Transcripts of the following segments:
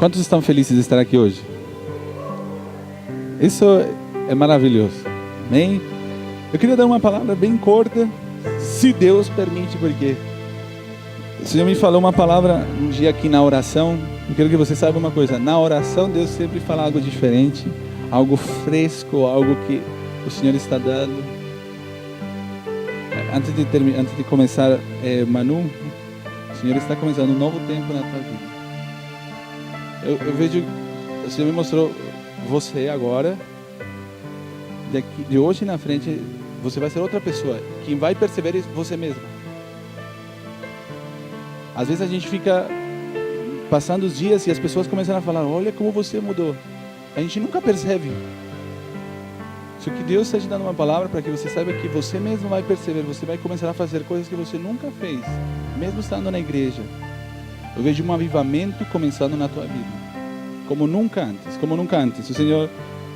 Quantos estão felizes de estar aqui hoje? Isso é maravilhoso. Amém? Eu queria dar uma palavra bem curta, se Deus permite, porque o Senhor me falou uma palavra um dia aqui na oração. Eu quero que você saiba uma coisa: na oração Deus sempre fala algo diferente, algo fresco, algo que o Senhor está dando. Antes de começar, Manu, o Senhor está começando um novo tempo na tua vida. Eu vejo, o Senhor me mostrou você agora, de hoje na frente, você vai ser outra pessoa. Quem vai perceber é você mesmo. Às vezes a gente fica passando os dias e as pessoas começam a falar: olha como você mudou. A gente nunca percebe. Só que Deus está te dando uma palavra para que você saiba que você mesmo vai perceber. Você vai começar a fazer coisas que você nunca fez, mesmo estando na igreja. Eu vejo um avivamento começando na tua vida, como nunca antes, como nunca antes. O Senhor,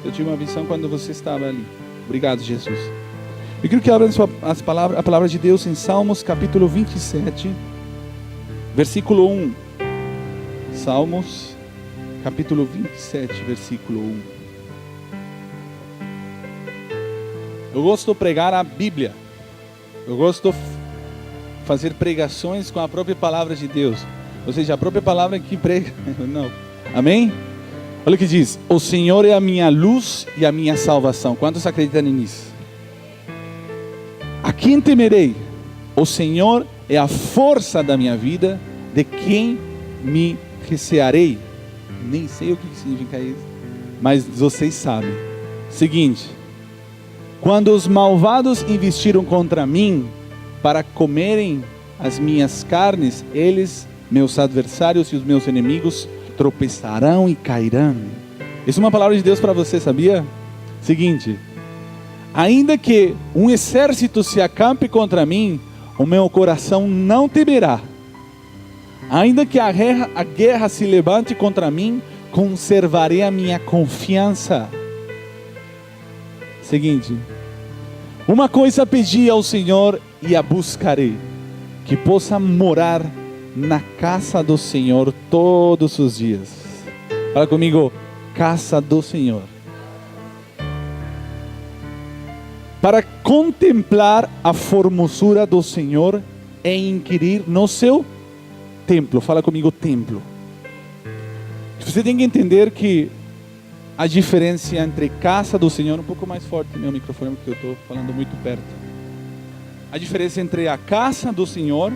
eu tive uma visão quando você estava ali. Obrigado, Jesus. Eu quero que abram a palavra de Deus em Salmos capítulo 27, versículo 1. Salmos capítulo 27, versículo 1. Eu gosto de pregar a Bíblia. Eu gosto de fazer pregações com a própria palavra de Deus. Ou seja, a própria palavra que prega. Não. Amém? Olha o que diz: o Senhor é a minha luz e a minha salvação. Quantos acreditam nisso? A quem temerei? O Senhor é a força da minha vida. De quem me recearei? Nem sei o que significa isso, mas vocês sabem. Seguinte: quando os malvados investiram contra mim para comerem as minhas carnes, eles, meus adversários e os meus inimigos, tropeçarão e cairão. Isso é uma palavra de Deus para você, sabia? Seguinte: ainda que um exército se acampe contra mim, o meu coração não temerá. Ainda que a guerra se levante contra mim, conservarei a minha confiança. Seguinte: uma coisa pedi ao Senhor e a buscarei, que possa morar na casa do Senhor todos os dias. Fala comigo: casa do Senhor. Para contemplar a formosura do Senhor e inquirir no seu templo. Fala comigo: templo. Você tem que entender que a diferença entre casa do Senhor, um pouco mais forte meu microfone porque eu estou falando muito perto. A diferença entre a casa do Senhor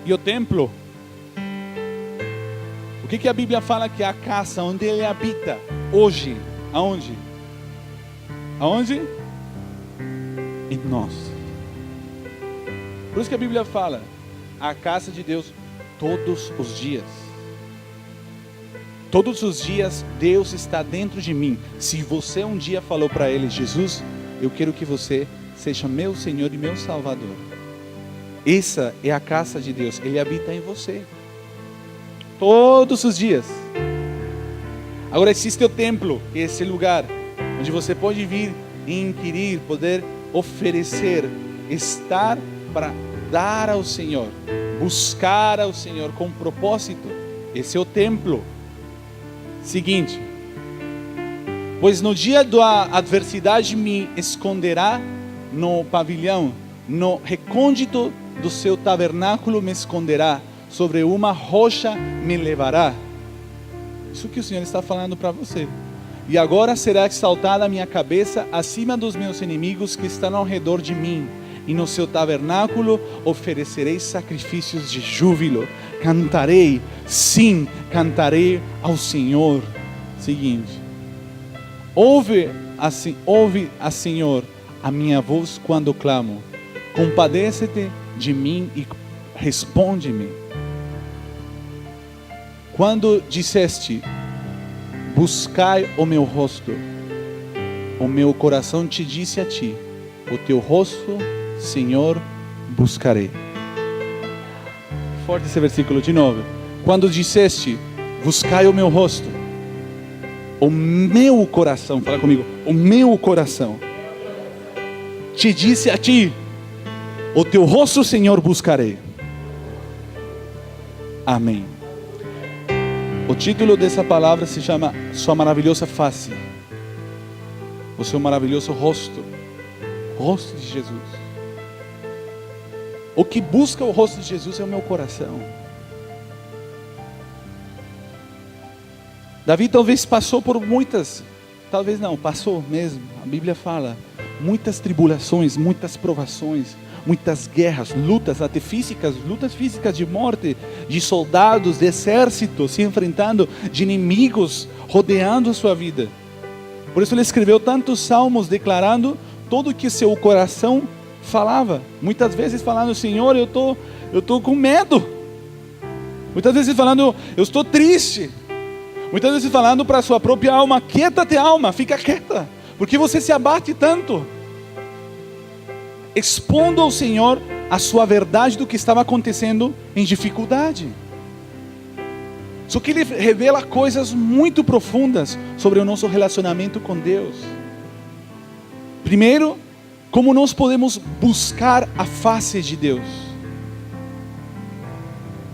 e o templo. O que a Bíblia fala que é a casa onde Ele habita hoje? Aonde? Aonde? Em nós. Por isso que a Bíblia fala: a casa de Deus todos os dias. Todos os dias Deus está dentro de mim. Se você um dia falou para Ele: Jesus, eu quero que você seja meu Senhor e meu Salvador. Essa é a casa de Deus. Ele habita em você. Todos os dias. Agora existe o templo, que é esse lugar onde você pode vir e inquirir, poder oferecer, estar para dar ao Senhor, buscar ao Senhor com propósito. Esse é o templo. Seguinte: pois no dia da adversidade me esconderá no pavilhão, no recôndito do seu tabernáculo me esconderá, sobre uma rocha me levará. Isso que o Senhor está falando para você. E agora será exaltada a minha cabeça acima dos meus inimigos que estão ao redor de mim. E no seu tabernáculo oferecerei sacrifícios de júbilo. Cantarei, sim, cantarei ao Senhor. Seguinte: ouve a Senhor a minha voz quando clamo. Compadece-te de mim e responde-me. Quando disseste: buscai o meu rosto, o meu coração te disse a ti: o teu rosto, Senhor, buscarei. Forte esse versículo de novo. Quando disseste: buscai o meu rosto, o meu coração, fala comigo, o meu coração te disse a ti: o teu rosto, Senhor, buscarei. Amém. O título dessa palavra se chama Sua Maravilhosa Face. O seu maravilhoso rosto. O rosto de Jesus. O que busca o rosto de Jesus é o meu coração. Davi talvez passou por muitas, talvez não, passou mesmo. A Bíblia fala, muitas tribulações, muitas provações, muitas guerras, lutas, até físicas, lutas físicas de morte, de soldados, de exércitos se enfrentando, de inimigos rodeando a sua vida. Por isso ele escreveu tantos salmos declarando tudo o que seu coração falava. Muitas vezes falando, Senhor, eu tô com medo. Muitas vezes falando, eu estou triste. Muitas vezes falando para a sua própria alma, quieta-te alma, fica quieta. Porque você se abate tanto. Expondo ao Senhor a sua verdade do que estava acontecendo em dificuldade. Só que ele revela coisas muito profundas sobre o nosso relacionamento com Deus. Primeiro, como nós podemos buscar a face de Deus.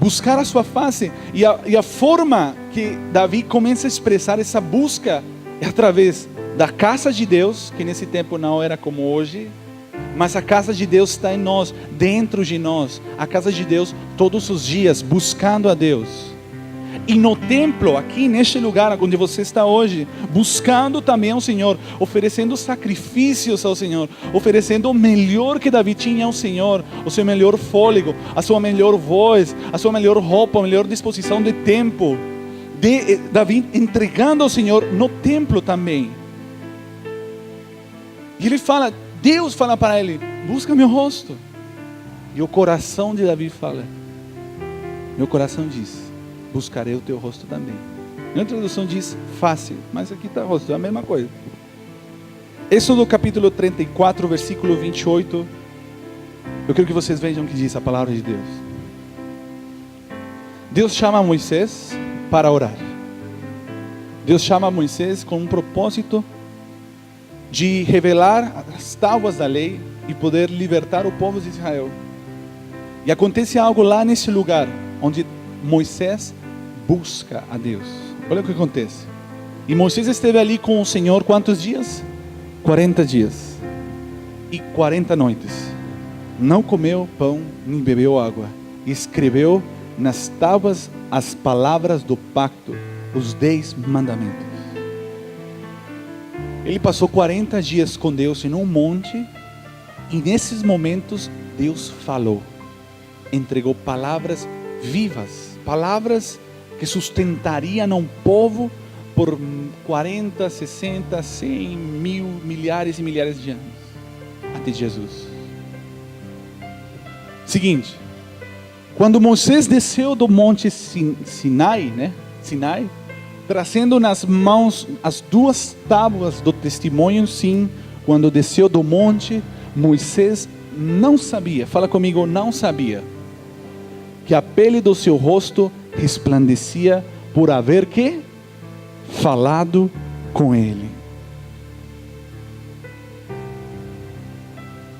Buscar a sua face. E a forma que Davi começa a expressar essa busca é através da casa de Deus, que nesse tempo não era como hoje. Mas a casa de Deus está em nós, dentro de nós. A casa de Deus todos os dias, buscando a Deus. E no templo, aqui neste lugar onde você está hoje, buscando também ao Senhor, oferecendo sacrifícios ao Senhor, oferecendo o melhor que Davi tinha ao Senhor, o seu melhor fôlego, a sua melhor voz, a sua melhor roupa, a melhor disposição de tempo. Davi entregando ao Senhor no templo também. E ele fala, Deus fala para ele, busca meu rosto. E o coração de Davi fala, meu coração diz, buscarei o teu rosto também. Na introdução diz face, mas aqui está rosto, é a mesma coisa. Êxodo capítulo 34, versículo 28. Eu quero que vocês vejam o que diz a palavra de Deus. Deus chama Moisés para orar. Deus chama Moisés com um propósito de revelar as tábuas da lei e poder libertar o povo de Israel. E acontece algo lá nesse lugar, onde Moisés busca a Deus. Olha o que acontece. E Moisés esteve ali com o Senhor quantos dias? 40 dias e 40 noites. Não comeu pão, nem bebeu água. E escreveu nas tábuas as palavras do pacto, os 10 mandamentos. Ele passou 40 dias com Deus em um monte. E nesses momentos Deus falou. Entregou palavras vivas, palavras que sustentariam um povo por 40, 60, 100, mil, milhares e milhares de anos, até Jesus. Seguinte, quando Moisés desceu do monte Sinai, trazendo nas mãos as 2 tábuas do testemunho, sim, quando desceu do monte, Moisés não sabia, fala comigo, não sabia, que a pele do seu rosto resplandecia por haver que falado com ele.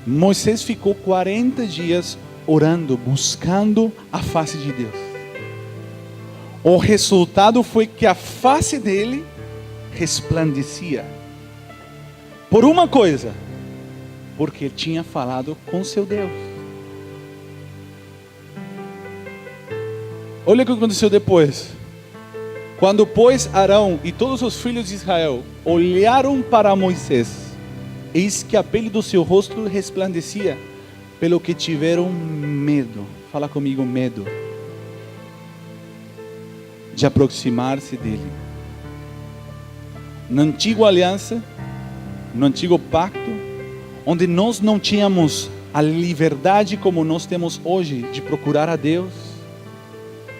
Moisés ficou 40 dias orando, buscando a face de Deus. O resultado foi que a face dele resplandecia. Por uma coisa, porque ele tinha falado com seu Deus. Olha o que aconteceu depois. Quando, pois, Arão e todos os filhos de Israel olharam para Moisés, eis que a pele do seu rosto resplandecia, pelo que tiveram medo. Fala comigo, medo. De aproximar-se dele. Na antiga aliança, no antigo pacto, onde nós não tínhamos a liberdade como nós temos hoje de procurar a Deus.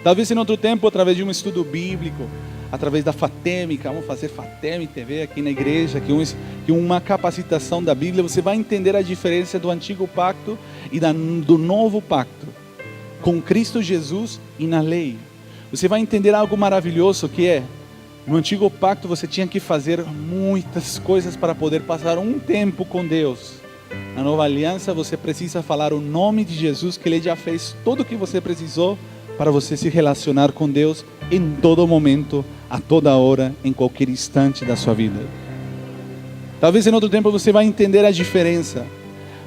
Talvez em outro tempo, através de um estudo bíblico, através da Fatêmica, vamos fazer Fatemi TV aqui na igreja, que uma capacitação da Bíblia, você vai entender a diferença do antigo pacto e do novo pacto, com Cristo Jesus e na lei. Você vai entender algo maravilhoso que é, no antigo pacto você tinha que fazer muitas coisas para poder passar um tempo com Deus. Na nova aliança você precisa falar o nome de Jesus, que Ele já fez tudo o que você precisou para você se relacionar com Deus em todo momento, a toda hora, em qualquer instante da sua vida. Talvez em outro tempo você vai entender a diferença.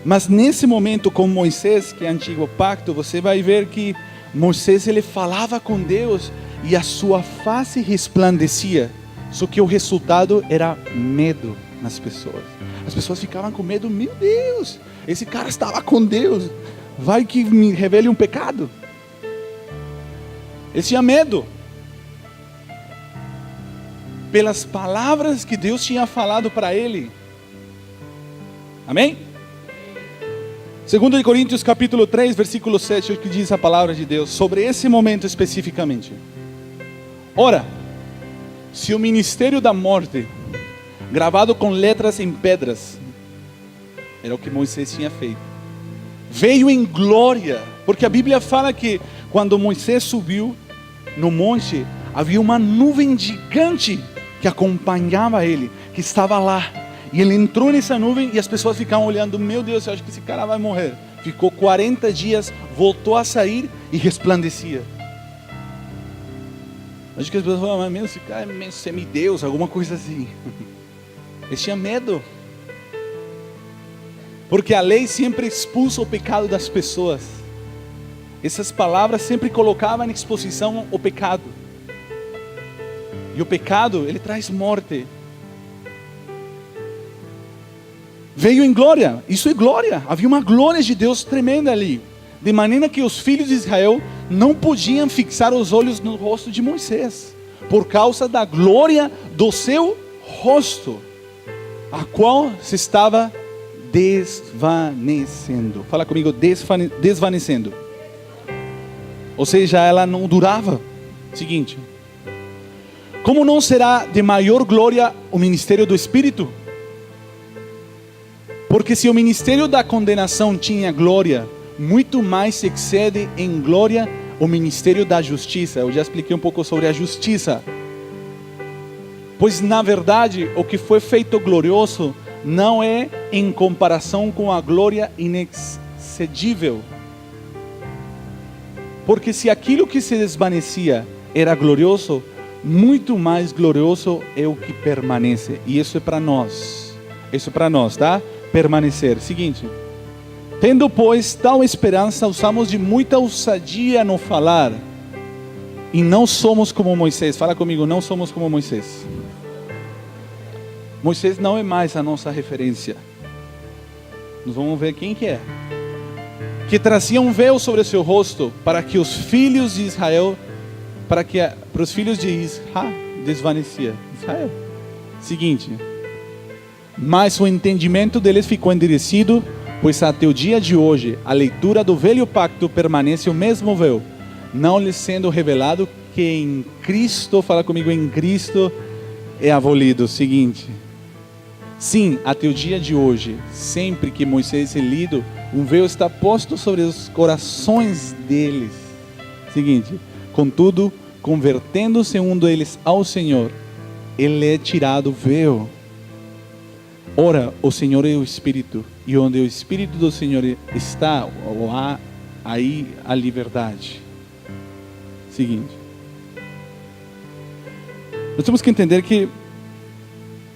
Mas nesse momento com Moisés, que é antigo pacto, você vai ver que Moisés ele falava com Deus e a sua face resplandecia. Só que o resultado era medo nas pessoas. As pessoas ficavam com medo. Meu Deus, esse cara estava com Deus. Vai que me revele um pecado. Ele tinha medo. Pelas palavras que Deus tinha falado para ele. Amém? 2 Coríntios capítulo 3, versículo 7, o que diz a palavra de Deus sobre esse momento especificamente. Ora, se o ministério da morte, gravado com letras em pedras, era o que Moisés tinha feito, veio em glória, porque a Bíblia fala que quando Moisés subiu no monte, havia uma nuvem gigante que acompanhava ele, que estava lá. E ele entrou nessa nuvem e as pessoas ficavam olhando. Meu Deus, eu acho que esse cara vai morrer. Ficou 40 dias, voltou a sair e resplandecia. Acho que as pessoas falavam, mas esse cara é semideus, alguma coisa assim. Eles tinham medo. Porque a lei sempre expulsa o pecado das pessoas. Essas palavras sempre colocavam em exposição o pecado. E o pecado, ele traz morte. Veio em glória, isso é glória. Havia uma glória de Deus tremenda ali. De maneira que os filhos de Israel não podiam fixar os olhos no rosto de Moisés, por causa da glória do seu rosto, a qual se estava desvanecendo. Fala comigo, desvanecendo. Ou seja, ela não durava. Seguinte, como não será de maior glória o ministério do Espírito? Porque se o ministério da condenação tinha glória, muito mais se excede em glória o ministério da justiça. Eu já expliquei um pouco sobre a justiça. Pois na verdade o que foi feito glorioso não é em comparação com a glória inexcedível. Porque se aquilo que se desvanecia era glorioso, muito mais glorioso é o que permanece. E isso é para nós. Isso é para nós, tá? Permanecer. Seguinte, tendo pois tal esperança, usamos de muita ousadia no falar, e não somos como Moisés. Fala comigo, não somos como Moisés. Moisés não é mais a nossa referência. Nós vamos ver quem que é. Que trazia um véu sobre o seu rosto, para que os filhos de Israel, para os filhos de Israel desvanecia. Israel. Seguinte, mas o entendimento deles ficou endurecido, pois até o dia de hoje a leitura do velho pacto permanece o mesmo véu, não lhes sendo revelado que em Cristo, fala comigo, em Cristo é abolido. Seguinte, sim, até o dia de hoje, sempre que Moisés é lido, um véu está posto sobre os corações deles. Seguinte, contudo, convertendo-se um deles ao Senhor, ele é tirado o véu. Ora, o Senhor é o Espírito, e onde o Espírito do Senhor está, há aí a liberdade. Seguinte, nós temos que entender que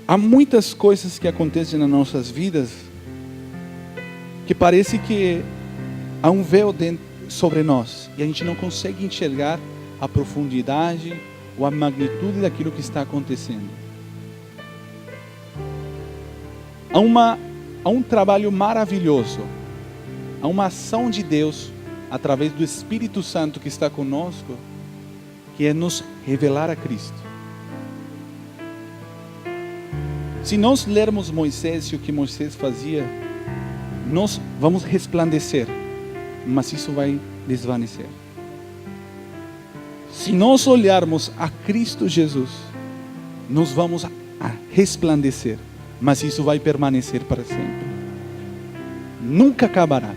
há muitas coisas que acontecem nas nossas vidas que parece que há um véu sobre nós e a gente não consegue enxergar a profundidade ou a magnitude daquilo que está acontecendo. Há um trabalho maravilhoso, há uma ação de Deus através do Espírito Santo que está conosco, que é nos revelar a Cristo. Se nós lermos Moisés e o que Moisés fazia, nós vamos resplandecer, mas isso vai desvanecer. Se nós olharmos a Cristo Jesus, nós vamos a resplandecer, mas isso vai permanecer para sempre. Nunca acabará.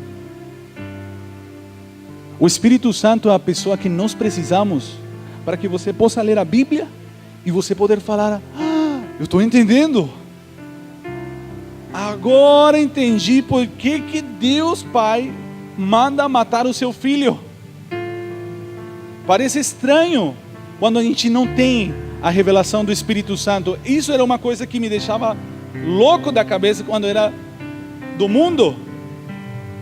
O Espírito Santo é a pessoa que nós precisamos para que você possa ler a Bíblia e você poder falar: ah, eu estou entendendo. Agora entendi por que Deus Pai manda matar o seu filho. Parece estranho quando a gente não tem a revelação do Espírito Santo. Isso era uma coisa que me deixava louco da cabeça quando era do mundo.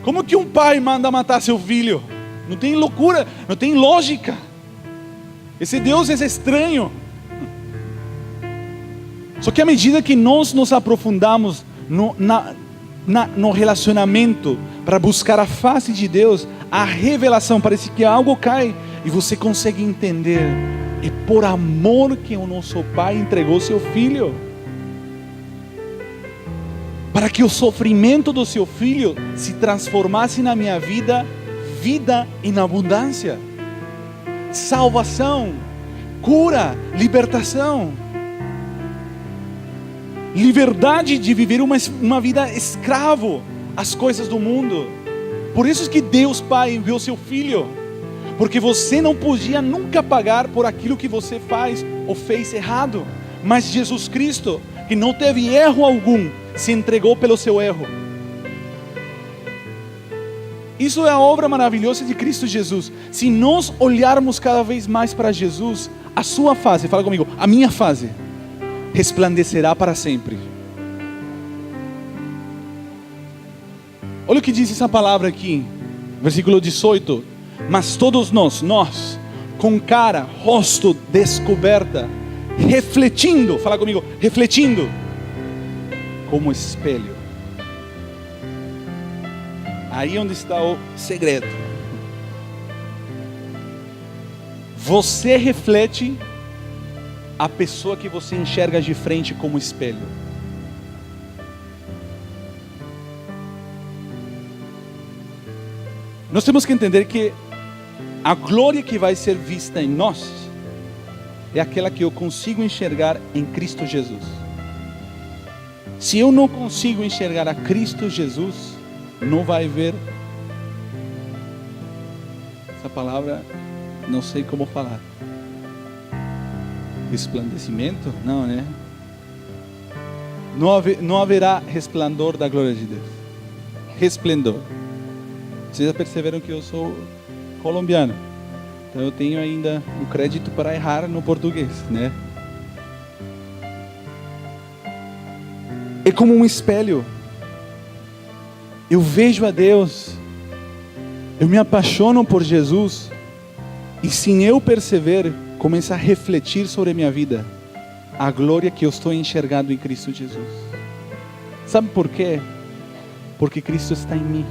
Como que um pai manda matar seu filho? Não tem loucura, não tem lógica. Esse Deus é estranho. Só que à medida que nós nos aprofundamos no relacionamento para buscar a face de Deus, a revelação, parece que algo cai e você consegue entender. É por amor que o nosso Pai entregou seu Filho, para que o sofrimento do seu Filho se transformasse na minha vida, vida em abundância, salvação, cura, libertação, liberdade de viver uma vida escravo às coisas do mundo. Por isso que Deus Pai enviou seu Filho, porque você não podia nunca pagar por aquilo que você faz ou fez errado, mas Jesus Cristo, que não teve erro algum, se entregou pelo seu erro. Isso é a obra maravilhosa de Cristo Jesus. Se nós olharmos cada vez mais para Jesus, a sua face, fala comigo, a minha face resplandecerá para sempre. Olha o que diz essa palavra aqui, versículo 18. Mas todos nós, com cara, rosto descoberta, refletindo, fala comigo, refletindo, como espelho. Aí onde está o segredo. Você reflete a pessoa que você enxerga de frente como espelho. Nós temos que entender que a glória que vai ser vista em nós é aquela que eu consigo enxergar em Cristo Jesus. Se eu não consigo enxergar a Cristo Jesus, não vai ver. Essa palavra, não sei como falar. Resplandecimento? Não, né? Não haverá resplandor da glória de Deus. Resplendor. Vocês já perceberam que eu sou colombiano, então eu tenho ainda o crédito para errar no português, né? É como um espelho. Eu vejo a Deus, eu me apaixono por Jesus, e sem eu perceber, começa a refletir sobre a minha vida a glória que eu estou enxergando em Cristo Jesus. Sabe por quê? Porque Cristo está em mim.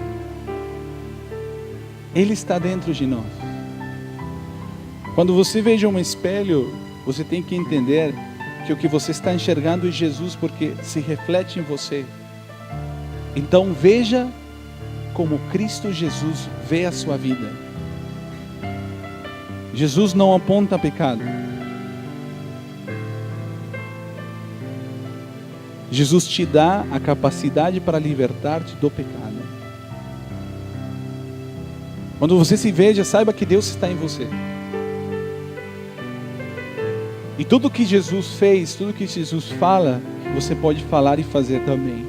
Ele está dentro de nós. Quando você veja um espelho, você tem que entender que o que você está enxergando é Jesus, porque se reflete em você. Então veja como Cristo Jesus vê a sua vida. Jesus não aponta pecado. Jesus te dá a capacidade para libertar-te do pecado. Quando você se veja, saiba que Deus está em você. E tudo que Jesus fez, tudo que Jesus fala, você pode falar e fazer também.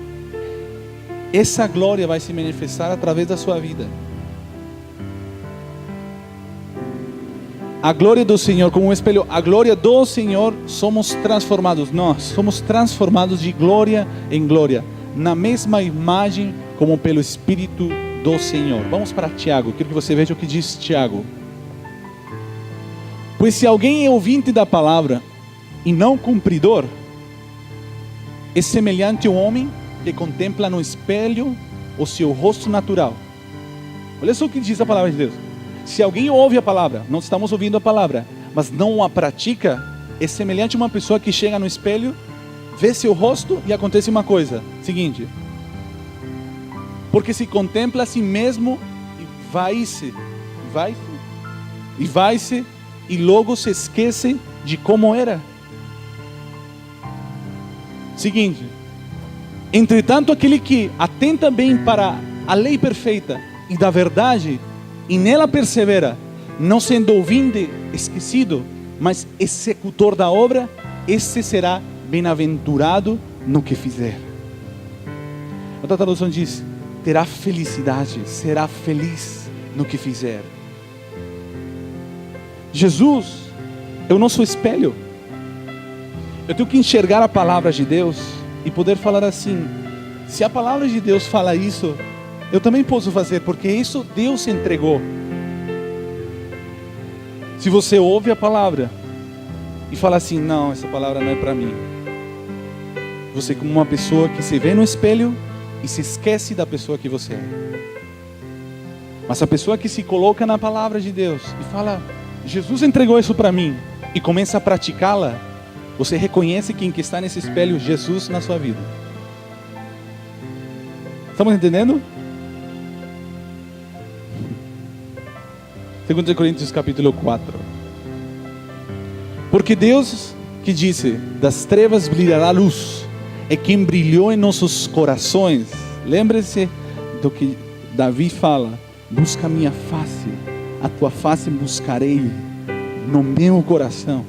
Essa glória vai se manifestar através da sua vida. A glória do Senhor, como um espelho, a glória do Senhor, somos transformados. Nós somos transformados de glória em glória, na mesma imagem como pelo Espírito do Senhor. Vamos para Tiago, quero que você veja o que diz Tiago. Pois se alguém é ouvinte da palavra e não cumpridor, é semelhante a um homem que contempla no espelho o seu rosto natural. Olha só o que diz a palavra de Deus. Se alguém ouve a palavra, não estamos ouvindo a palavra, mas não a pratica, é semelhante a uma pessoa que chega no espelho, vê seu rosto e acontece uma coisa, seguinte: porque se contempla a si mesmo e vai-se, e logo se esquece de como era. Seguinte: entretanto, aquele que atenta bem para a lei perfeita e da verdade, e nela persevera, não sendo ouvinte esquecido, mas executor da obra, esse será bem-aventurado no que fizer. Outra tradução diz: terá felicidade, será feliz no que fizer. Jesus é o nosso espelho. Eu tenho que enxergar a palavra de Deus e poder falar assim: se a palavra de Deus fala isso, eu também posso fazer, porque isso Deus entregou. Se você ouve a palavra e fala assim: não, essa palavra não é para mim, você é como uma pessoa que se vê no espelho e se esquece da pessoa que você é. Mas a pessoa que se coloca na palavra de Deus e fala: Jesus entregou isso para mim, e começa a praticá-la, você reconhece quem que está nesse espelho, Jesus, na sua vida. Estamos entendendo? 2 Coríntios capítulo 4. Porque Deus que disse: das trevas brilhará a luz, é quem brilhou em nossos corações. Lembre-se do que Davi fala: busca a minha face, a tua face buscarei no meu coração.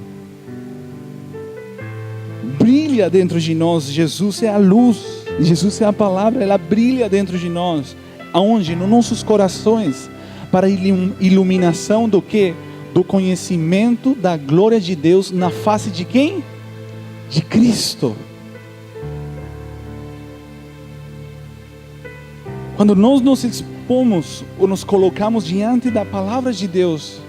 Brilha dentro de nós. Jesus é a luz, Jesus é a palavra, ela brilha dentro de nós. Aonde? Nos nossos corações, para iluminação do que? Do conhecimento da glória de Deus na face de quem? De Cristo. Quando nós nos expomos ou nos colocamos diante da palavra de Deus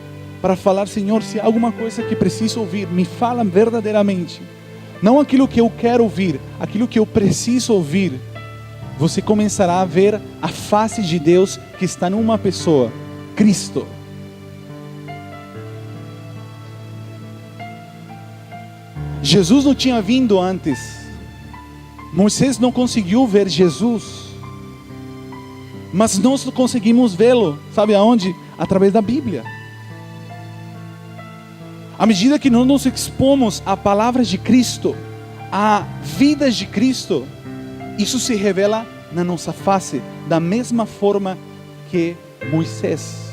para falar: Senhor, se há alguma coisa que preciso ouvir, me fala verdadeiramente. Não aquilo que eu quero ouvir, aquilo que eu preciso ouvir. Você começará a ver a face de Deus que está numa pessoa, Cristo. Jesus não tinha vindo antes. Moisés não conseguiu ver Jesus. Mas nós conseguimos vê-lo, sabe aonde? Através da Bíblia. À medida que nós nos expomos à palavra de Cristo, à vida de Cristo, isso se revela na nossa face, da mesma forma que Moisés.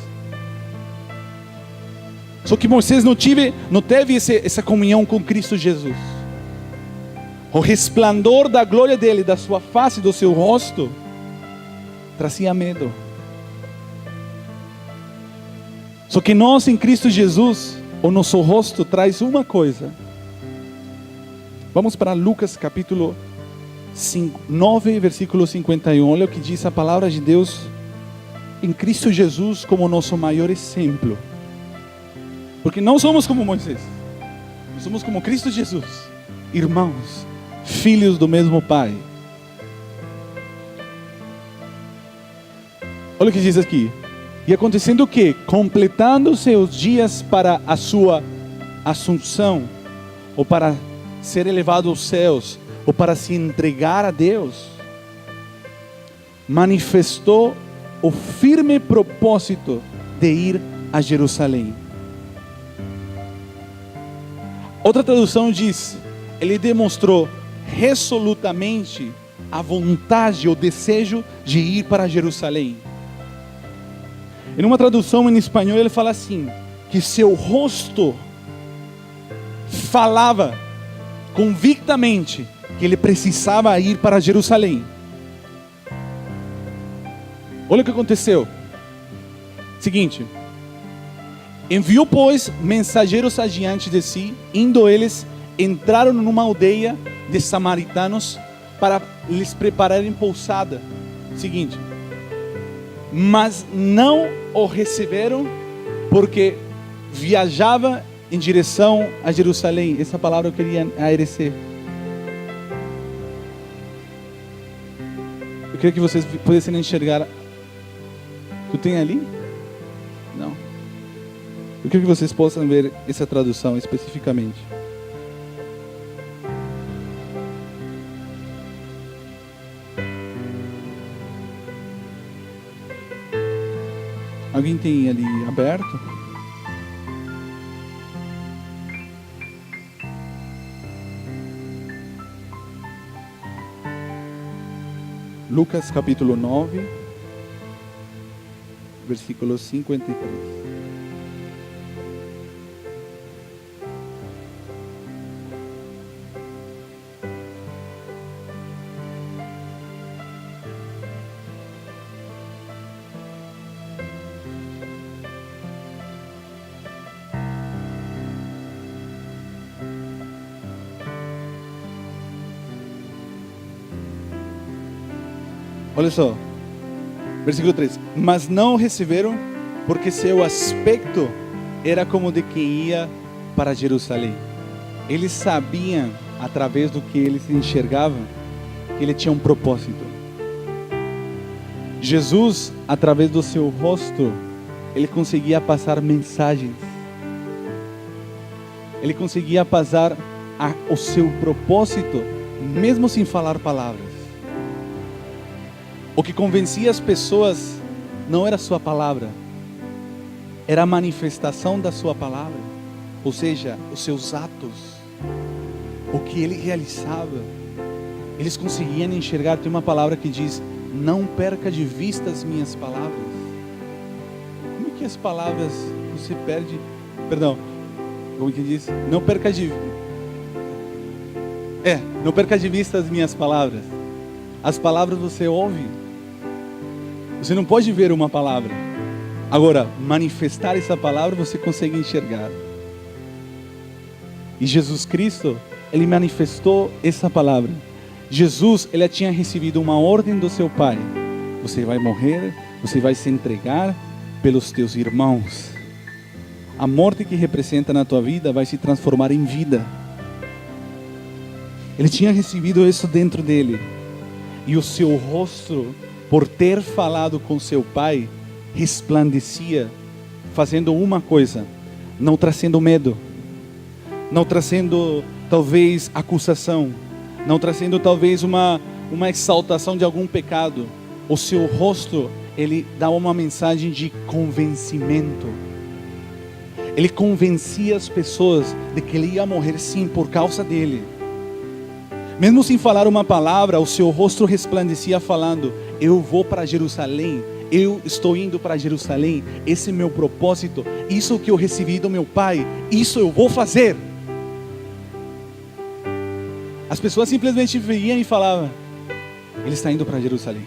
Só que Moisés não teve essa comunhão com Cristo Jesus. O resplandor da glória dele, da sua face, do seu rosto, trazia medo. Só que nós em Cristo Jesus, o nosso rosto traz uma coisa. Vamos para Lucas capítulo 9, versículo 51. Olha o que diz a palavra de Deus em Cristo Jesus como nosso maior exemplo. Porque não somos como Moisés, nós somos como Cristo Jesus, irmãos, filhos do mesmo Pai. Olha o que diz aqui: e acontecendo o que? Completando seus dias para a sua assunção, ou para ser elevado aos céus, ou para se entregar a Deus, manifestou o firme propósito de ir a Jerusalém. Outra tradução diz: ele demonstrou resolutamente a vontade, o desejo de ir para Jerusalém. Em uma tradução em espanhol ele fala assim, que seu rosto falava convictamente que ele precisava ir para Jerusalém. Olha o que aconteceu. Seguinte: enviou, pois, mensageiros adiante de si, indo eles, entraram numa aldeia de samaritanos para lhes prepararem pousada. Seguinte: mas não o receberam, porque viajava em direção a Jerusalém. Essa palavra eu queria aerecer. Eu queria que vocês pudessem enxergar. Tu tem ali? Não. Eu queria que vocês possam ver essa tradução especificamente. Alguém tem ali aberto? Lucas capítulo 9, versículo 53. Olha só, versículo 3. Mas não receberam, porque seu aspecto era como de quem ia para Jerusalém. Eles sabiam, através do que eles enxergavam, que ele tinha um propósito. Jesus, através do seu rosto, ele conseguia passar mensagens. Ele conseguia passar o seu propósito, mesmo sem falar palavras. O que convencia as pessoas não era a sua palavra, era a manifestação da sua palavra, ou seja, os seus atos, o que ele realizava. Eles conseguiam enxergar. Tem uma palavra que diz: não perca de vista as minhas palavras. Como que as palavras você perde? Perdão, como que diz? Não perca de vista as minhas palavras. As palavras você ouve. Você não pode ver uma palavra. Agora, manifestar essa palavra você consegue enxergar. E Jesus Cristo, ele manifestou essa palavra. Jesus, ele tinha recebido uma ordem do seu Pai: você vai morrer, você vai se entregar pelos teus irmãos. A morte que representa na tua vida vai se transformar em vida. Ele tinha recebido isso dentro dele. E o seu rosto, por ter falado com seu Pai, resplandecia, fazendo uma coisa: não trazendo medo, não trazendo talvez acusação, não trazendo talvez uma exaltação de algum pecado. O seu rosto, ele dá uma mensagem de convencimento. Ele convencia as pessoas de que ele ia morrer sim por causa dele. Mesmo sem falar uma palavra, o seu rosto resplandecia falando: eu vou para Jerusalém, eu estou indo para Jerusalém, esse é meu propósito, isso que eu recebi do meu Pai, isso eu vou fazer. As pessoas simplesmente vinham e falavam: ele está indo para Jerusalém.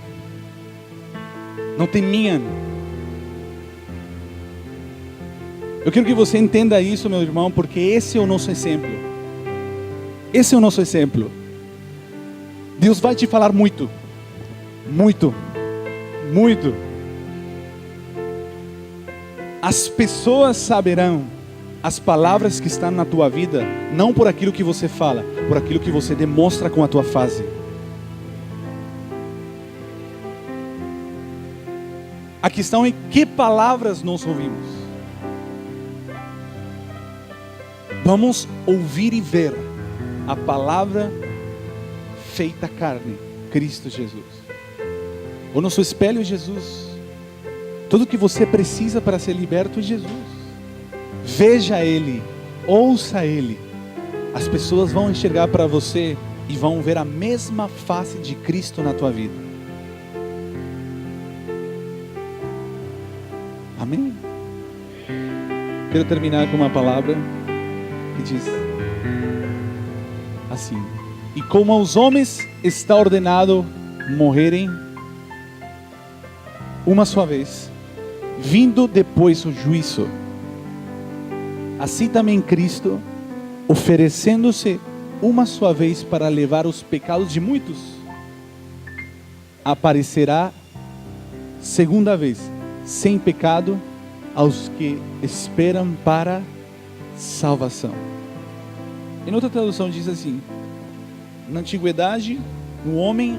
Não temiam. Eu quero que você entenda isso, meu irmão, porque esse é o nosso exemplo. Esse é o nosso exemplo. Deus vai te falar muito, muito, muito. As pessoas saberão as palavras que estão na tua vida, não por aquilo que você fala, por aquilo que você demonstra com a tua face. A questão é que palavras nós ouvimos. Vamos ouvir e ver a palavra feita carne, Cristo Jesus. O nosso espelho é Jesus. Tudo que você precisa para ser liberto é Jesus. Veja Ele, ouça Ele. As pessoas vão enxergar para você e vão ver a mesma face de Cristo na tua vida. Amém? Quero terminar com uma palavra que diz assim: e como aos homens está ordenado morrerem uma só vez, vindo depois o juízo, assim também Cristo, oferecendo-se uma só vez para levar os pecados de muitos, aparecerá segunda vez, sem pecado, aos que esperam para salvação. Em outra tradução diz assim: na antiguidade, o homem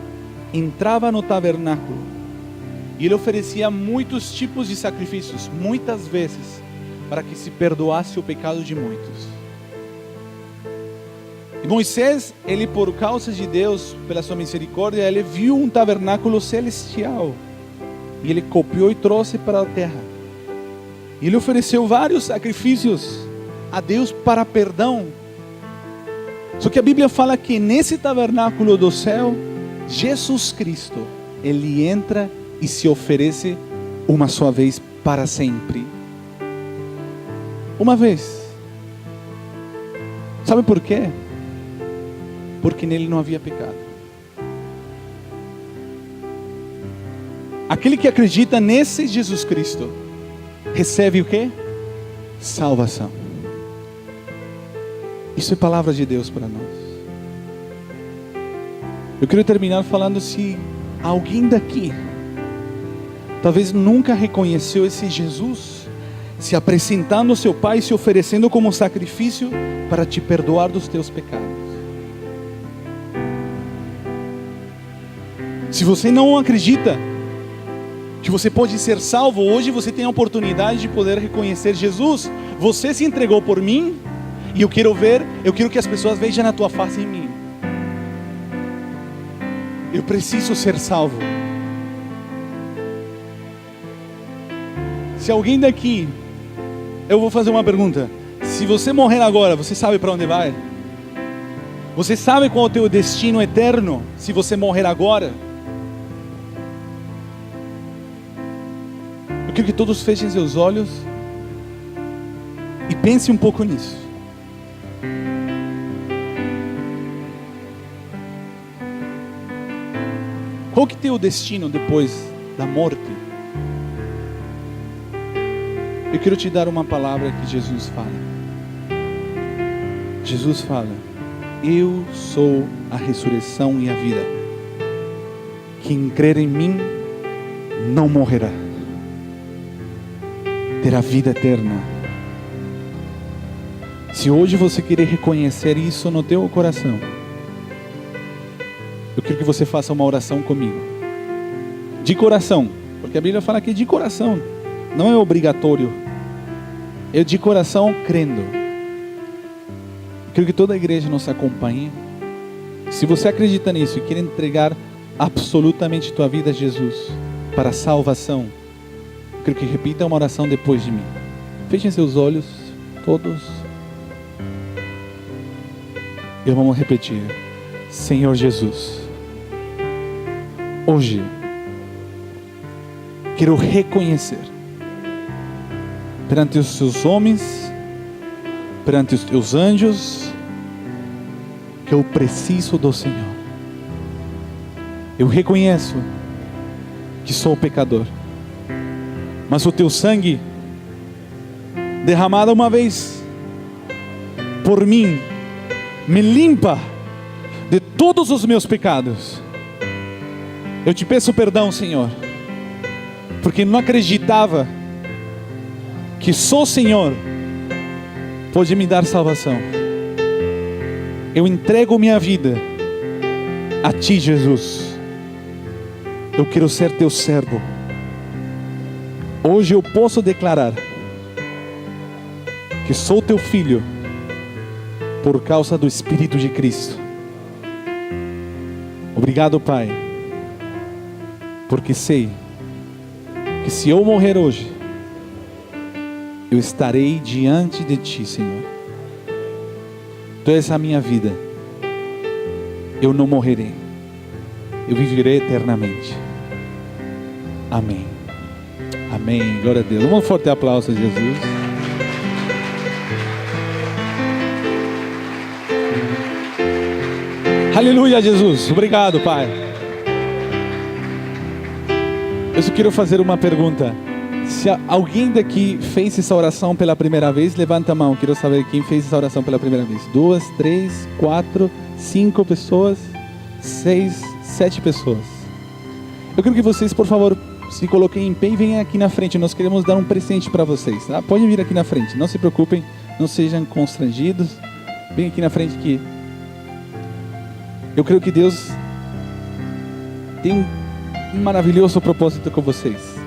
entrava no tabernáculo e ele oferecia muitos tipos de sacrifícios, muitas vezes, para que se perdoasse o pecado de muitos. E Moisés, ele por causa de Deus, pela sua misericórdia, ele viu um tabernáculo celestial e ele copiou e trouxe para a terra. E ele ofereceu vários sacrifícios a Deus para perdão. Só que a Bíblia fala que nesse tabernáculo do céu, Jesus Cristo, ele entra e se oferece uma só vez para sempre. Uma vez. Sabe por quê? Porque nele não havia pecado. Aquele que acredita nesse Jesus Cristo recebe o quê? Salvação. Isso é palavra de Deus para nós. Eu quero terminar falando se alguém daqui talvez nunca reconheceu esse Jesus se apresentando ao seu Pai e se oferecendo como sacrifício para te perdoar dos teus pecados. Se você não acredita que você pode ser salvo, hoje você tem a oportunidade de poder reconhecer Jesus. Você se entregou por mim e eu quero que as pessoas vejam a tua face em mim. Eu preciso ser salvo. Se alguém daqui, eu vou fazer uma pergunta. Se você morrer agora, você sabe para onde vai? Você sabe qual é o teu destino eterno se você morrer agora? Eu quero que todos fechem seus olhos e pense um pouco nisso. Qual que é o teu destino depois da morte? Eu quero te dar uma palavra que Jesus fala. Jesus fala: eu sou a ressurreição e a vida. Quem crer em mim não morrerá, terá vida eterna. Se hoje você querer reconhecer isso no teu coração, eu quero que você faça uma oração comigo, de coração, porque a Bíblia fala que é de coração, não é obrigatório, é de coração crendo. Eu quero que toda a igreja nos acompanhe. Se você acredita nisso e quer entregar absolutamente tua vida a Jesus para a salvação, eu quero que repita uma oração depois de mim. Fechem seus olhos, todos. E vamos repetir: Senhor Jesus, hoje quero reconhecer perante os teus homens, perante os teus anjos, que eu preciso do Senhor. Eu reconheço que sou pecador, mas o teu sangue derramado uma vez por mim me limpa de todos os meus pecados. Eu te peço perdão, Senhor, porque não acreditava que só o Senhor pode me dar salvação. Eu entrego minha vida a Ti, Jesus. Eu quero ser Teu servo. Hoje eu posso declarar que sou Teu filho por causa do Espírito de Cristo. Obrigado, Pai, porque sei que se eu morrer hoje, eu estarei diante de Ti, Senhor. Tu és a minha vida. Eu não morrerei, eu viverei eternamente. Amém. Amém. Glória a Deus. Um forte aplauso a Jesus. Aleluia, Jesus. Obrigado, Pai. Eu só quero fazer uma pergunta. Se alguém daqui fez essa oração pela primeira vez, levanta a mão. Quero saber quem fez essa oração pela primeira vez. 2, 3, 4, 5 pessoas, 6, 7 pessoas. Eu quero que vocês, por favor, se coloquem em pé e venham aqui na frente. Nós queremos dar um presente para vocês, tá? Podem vir aqui na frente. Não se preocupem, não sejam constrangidos. Vem aqui na frente que eu creio que Deus tem um maravilhoso propósito com vocês.